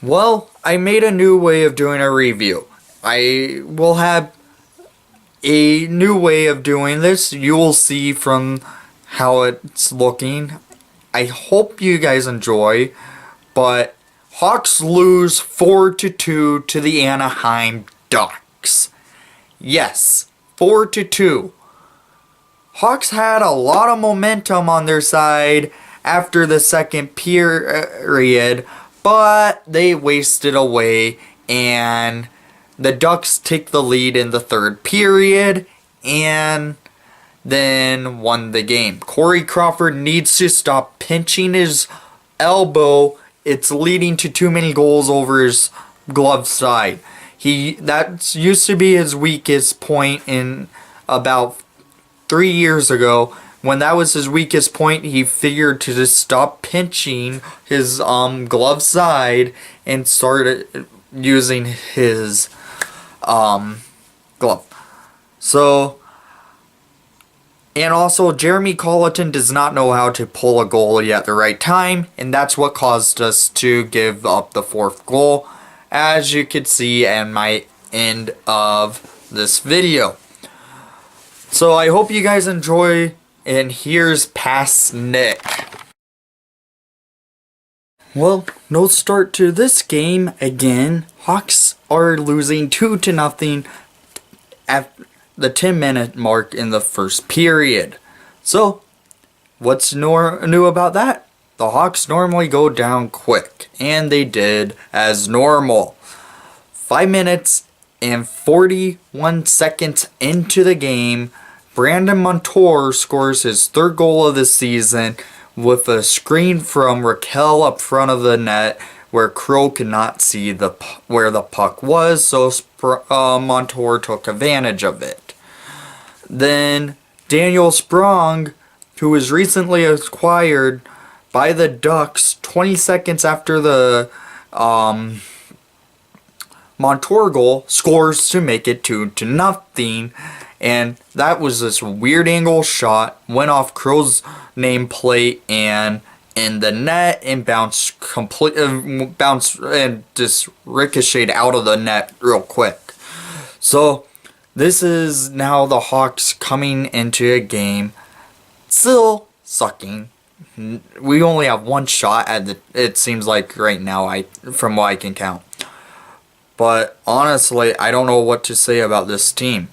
Well, I made a new way of doing a review. I will have a new way of doing this. You will see from how it's looking. I hope you guys enjoy, but Hawks lose 4-2 to the Anaheim Ducks. Yes, 4-2. Hawks had a lot of momentum on their side after the second period, but they wasted away, and the Ducks take the lead in the third period and then won the game. Corey Crawford needs to stop pinching his elbow. It's leading to too many goals over his glove side. That used to be his weakest point in about 3 years ago. When that was his weakest point, he figured to just stop pinching his glove side and started using his glove. So, and also Jeremy Colleton does not know how to pull a goalie at the right time, and that's what caused us to give up the fourth goal, as you can see in my end of this video. So I hope you guys enjoy, and here's past Nick. Well, no start to this game again. Hawks are losing 2-0 at the 10-minute mark in the first period. So, what's new about that? The Hawks normally go down quick, and they did as normal. 5 minutes and 41 seconds into the game, Brandon Montour scores his third goal of the season with a screen from Raquel up front of the net, where Crow could not see where the puck was, so Montour took advantage of it. Then Daniel Sprong, who was recently acquired by the Ducks 20 seconds after the Montour goal, scores to make it 2-0. And that was this weird angle shot, went off Crow's nameplate and in the net and bounced and just ricocheted out of the net real quick. So this is now the Hawks coming into a game still sucking. We only have one shot it seems like right now, from what I can count. But honestly, I don't know what to say about this team.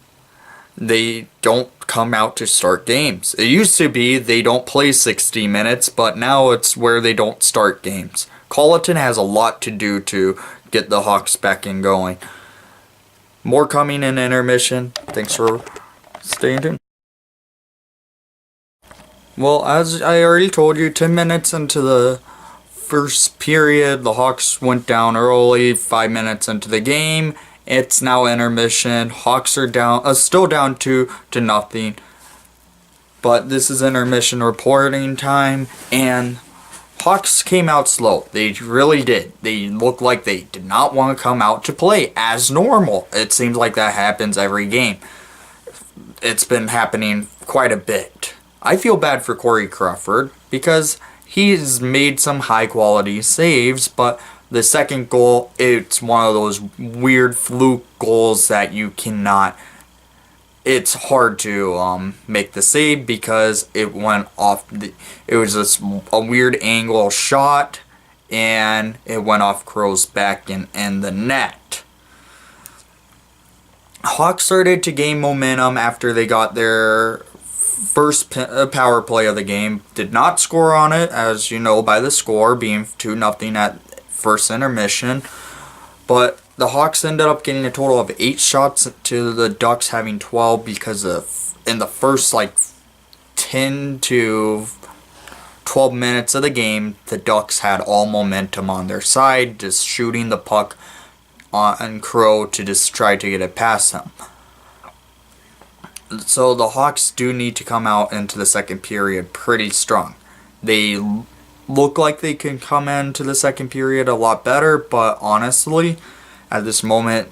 They don't come out to start games. It used to be they don't play 60 minutes, but now it's where they don't start games. Colleton has a lot to do to get the Hawks back in going. More coming in intermission. Thanks for staying tuned. Well, as I already told you, 10 minutes into the first period, the Hawks went down early. 5 minutes into the game, it's now intermission. Hawks are still down 2-0. But this is intermission reporting time, and Hawks came out slow. They really did. They looked like they did not want to come out to play as normal. It seems like that happens every game. It's been happening quite a bit. I feel bad for Corey Crawford because he's made some high quality saves, but the second goal, it's one of those weird fluke goals that you cannot... It's hard to make the save because it went off... It was just a weird angle shot, and it went off Crow's back in the net. Hawks started to gain momentum after they got their first power play of the game. Did not score on it, as you know by the score, being 2-0 at first intermission, but the Hawks ended up getting a total of 8 shots to the Ducks having 12 because in the first 10 to 12 minutes of the game, the Ducks had all momentum on their side, just shooting the puck on Crow to just try to get it past him. So the Hawks do need to come out into the second period pretty strong. They look like they can come into the second period a lot better, but honestly, at this moment,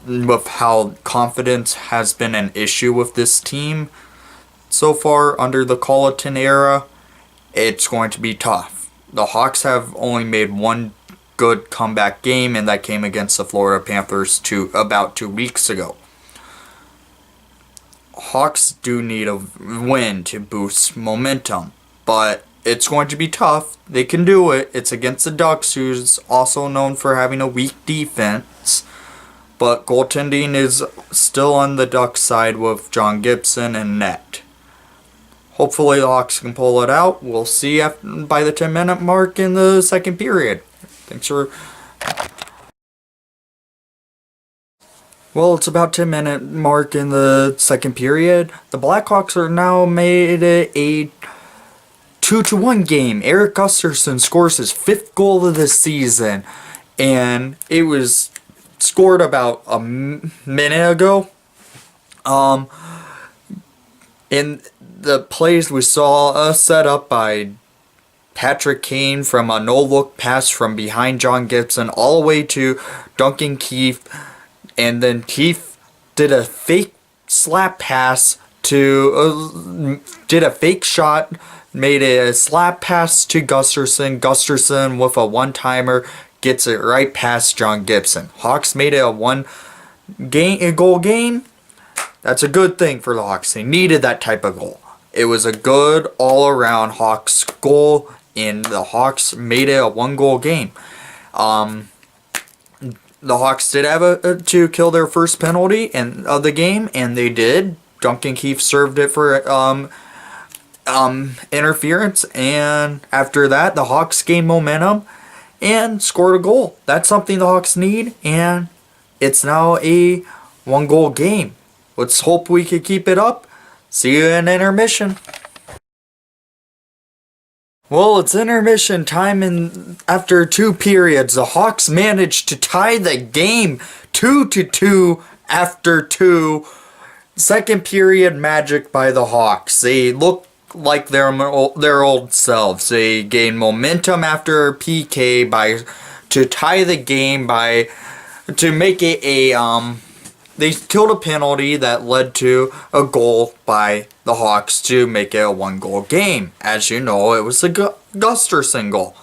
with how confidence has been an issue with this team so far under the Colleton era, it's going to be tough. The Hawks have only made one good comeback game, and that came against the Florida Panthers about 2 weeks ago. Hawks do need a win to boost momentum, but it's going to be tough. They can do it. It's against the Ducks, who's also known for having a weak defense. But goaltending is still on the Ducks side with John Gibson and net. Hopefully the Hawks can pull it out. We'll see by the 10-minute mark in the second period. Thanks for... Well, it's about 10-minute mark in the second period. The Blackhawks are now made it a 2-1 game. Erik Gustafsson scores his 5th goal of the season. And it was scored about a minute ago. In the plays we saw set up by Patrick Kane from a no-look pass from behind John Gibson all the way to Duncan Keith, and then Keith did a fake slap pass did a fake shot, made a slap pass to Gustafsson. Gustafsson with a one-timer gets it right past John Gibson. Hawks made it a goal game. That's a good thing for the Hawks. They needed that type of goal. It was a good all-around Hawks goal, and the Hawks made it a 1-goal game. The Hawks did have to kill their first penalty of the game, and they did. Duncan Keith served it for interference, and after that, the Hawks gained momentum and scored a goal. That's something the Hawks need, and it's now a 1-goal game. Let's hope we can keep it up. See you in intermission. Well, it's intermission time, and after 2 periods, the Hawks managed to tie the game 2-2 after 2. Second period magic by the Hawks. They look like their old selves. They gained momentum after PK to tie the game to make it they killed a penalty that led to a goal by the Hawks to make it a 1-goal game. As you know, it was a Gustafsson goal.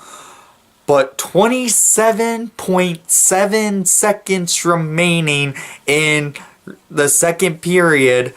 But 27.7 seconds remaining in the second period,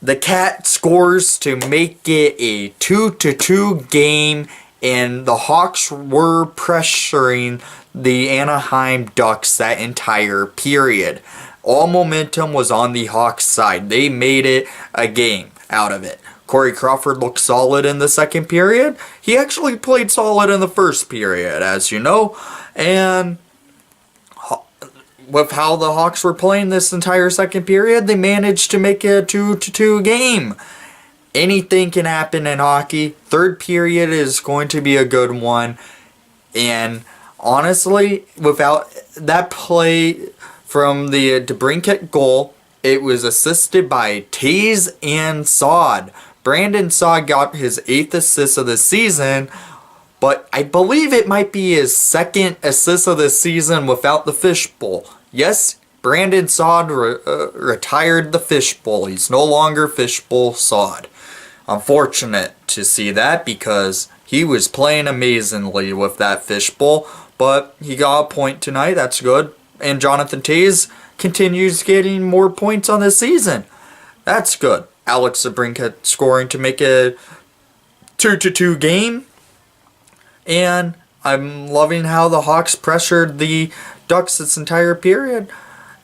the Cat scores to make it a 2-2 game, and the Hawks were pressuring the Anaheim Ducks that entire period. All momentum was on the Hawks side. They made it a game out of it. Corey Crawford looked solid in the second period. He actually played solid in the first period, as you know. And with how the Hawks were playing this entire second period, they managed to make it a 2-2 game. Anything can happen in hockey. Third period is going to be a good one. And honestly, without that play from the DeBrincat goal, it was assisted by Taze and Saad. Brandon Saad got his 8th assist of the season, but I believe it might be his 2nd assist of the season without the fishbowl. Yes, Brandon Saad retired the fishbowl. He's no longer fishbowl Saad. Unfortunate to see that, because he was playing amazingly with that fishbowl, but he got a point tonight. That's good. And Jonathan Taze continues getting more points on this season. That's good. Alex DeBrincat scoring to make a 2-2 game. And I'm loving how the Hawks pressured the Ducks this entire period.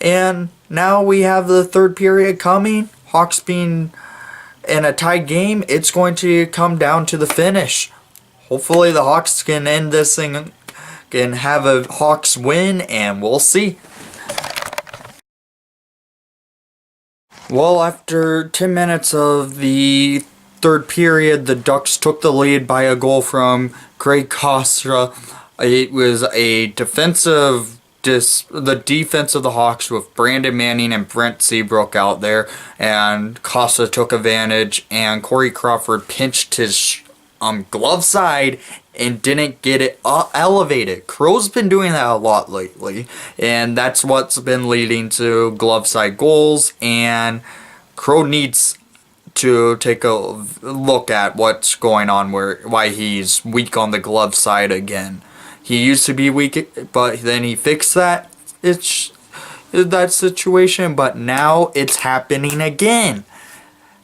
And now we have the third period coming. Hawks being in a tied game. It's going to come down to the finish. Hopefully the Hawks can end this thing, can have a Hawks win, and we'll see. Well, after 10 minutes of the third period, the Ducks took the lead by a goal from Craig Costa. It was a the defense of the Hawks with Brandon Manning and Brent Seabrook out there, and Costa took advantage, and Corey Crawford pinched his glove side and didn't get it elevated. Crow's been doing that a lot lately, and that's what's been leading to glove side goals, and Crow needs to take a look at what's going on, why he's weak on the glove side again. He used to be weak, but then he fixed that situation, but now it's happening again.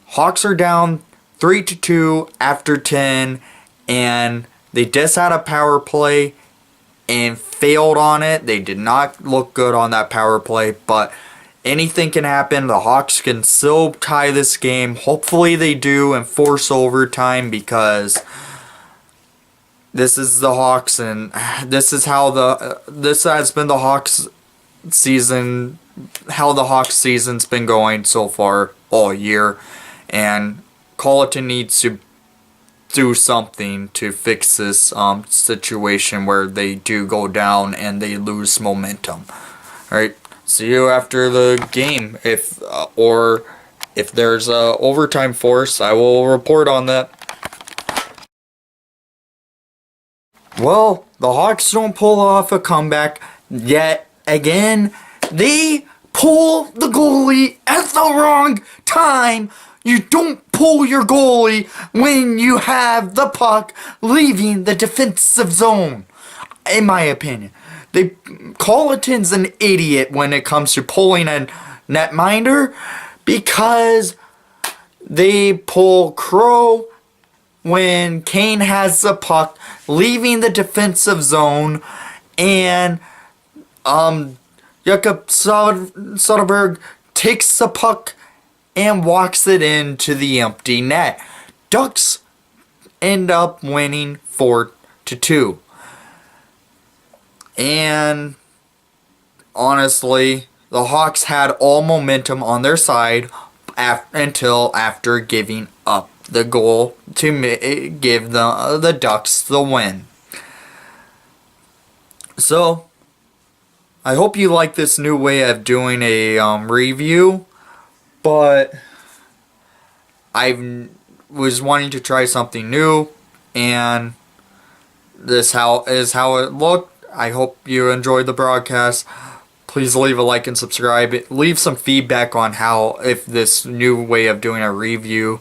Hawks are down 3-2 after 10, and they just had a power play and failed on it. They did not look good on that power play, but anything can happen. The Hawks can still tie this game. Hopefully they do and force overtime, because this is the Hawks, and this has been the Hawks season, how the Hawks season's been going so far all year, and Colleton needs to do something to fix this situation where they do go down and they lose momentum. Alright, see you after the game. If there's a overtime force, I will report on that. Well, the Hawks don't pull off a comeback yet again. They pull the goalie at the wrong time. You don't pull your goalie when you have the puck leaving the defensive zone, in my opinion. Colleton's an idiot when it comes to pulling a netminder, because they pull Crow when Kane has the puck leaving the defensive zone, and Jakob Soderberg takes the puck and walks it into the empty net. Ducks end up winning 4-2. And honestly, the Hawks had all momentum on their side until after giving up the goal to give the Ducks the win. So, I hope you like this new way of doing a review, but I was wanting to try something new, and this is how it looked. I hope you enjoyed the broadcast. Please leave a like and subscribe. Leave some feedback on if this new way of doing a review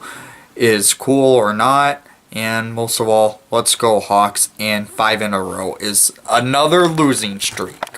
is cool or not. And most of all, let's go Hawks, and 5 in a row is another losing streak.